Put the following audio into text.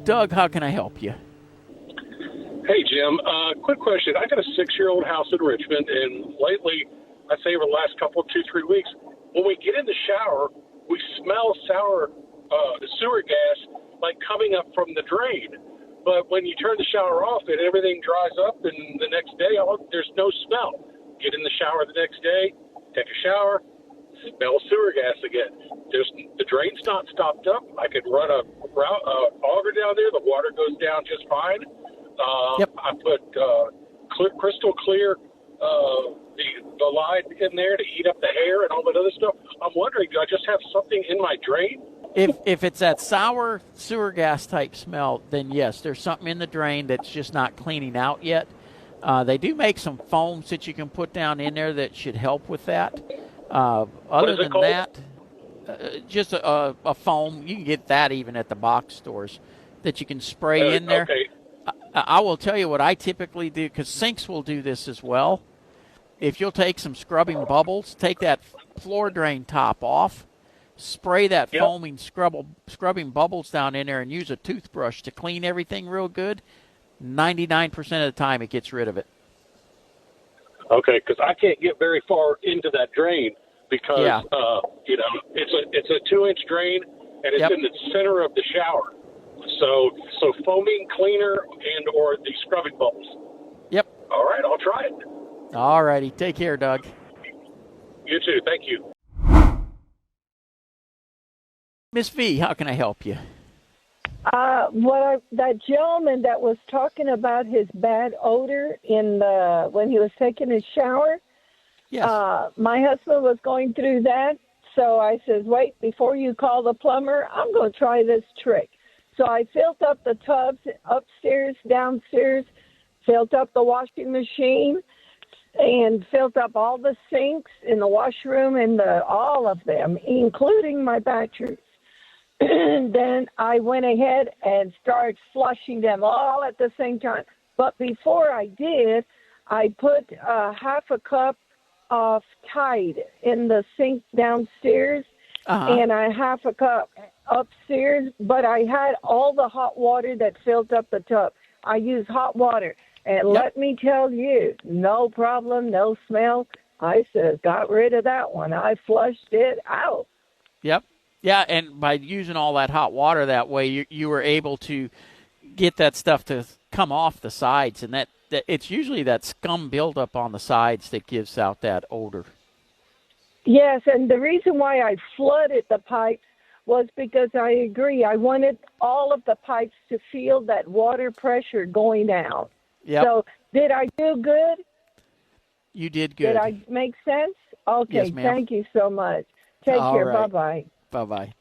Doug, how can I help you? Hey, Jim. Quick question. I got a 6-year-old house in Richmond, and lately, I'd say over the last 2-3 weeks, when we get in the shower, we smell sour sewer gas like coming up from the drain. But when you turn the shower off, everything dries up, and the next day, there's no smell. Get in the shower the next day, take a shower, smell sewer gas again. The drain's not stopped up. I could run a auger down there. The water goes down just fine. I put crystal clear the line in there to eat up the hair and all that other stuff. I'm wondering, do I just have something in my drain? If it's that sour sewer gas type smell, then yes, there's something in the drain that's just not cleaning out yet. They do make some foams that you can put down in there that should help with that. Other than that, just a foam. You can get that even at the box stores that you can spray in there. Okay. I will tell you what I typically do, because sinks will do this as well. If you'll take some scrubbing bubbles, take that floor drain top off, spray that foaming scrubbing bubbles down in there, and use a toothbrush to clean everything real good. 99% of the time, it gets rid of it. Okay, because I can't get very far into that drain because it's a 2-inch drain and it's in the center of the shower. So foaming cleaner and or the scrubbing bubbles. Yep. All right, I'll try it. All righty. Take care, Doug. You too. Thank you. Miss V, how can I help you? That gentleman that was talking about his bad odor when he was taking his shower. Yes. My husband was going through that, so I says, wait, before you call the plumber, I'm going to try this trick. So I filled up the tubs upstairs, downstairs, filled up the washing machine, and filled up all the sinks in the washroom and all of them, including my bathrooms. And then I went ahead and started flushing them all at the same time. But before I did, I put half a cup of Tide in the sink downstairs and a half a cup upstairs. But I had all the hot water that filled up the tub. I used hot water. And let me tell you, no problem, no smell. I said, got rid of that one. I flushed it out. Yep. Yeah, and by using all that hot water that way, you were able to get that stuff to come off the sides, and that it's usually that scum buildup on the sides that gives out that odor. Yes, and the reason why I flooded the pipes was because I agree. I wanted all of the pipes to feel that water pressure going out. Yep. So did I do good? You did good. Did I make sense? Okay, yes, ma'am. Thank you so much. Take care. Right. Bye-bye. Bye-bye.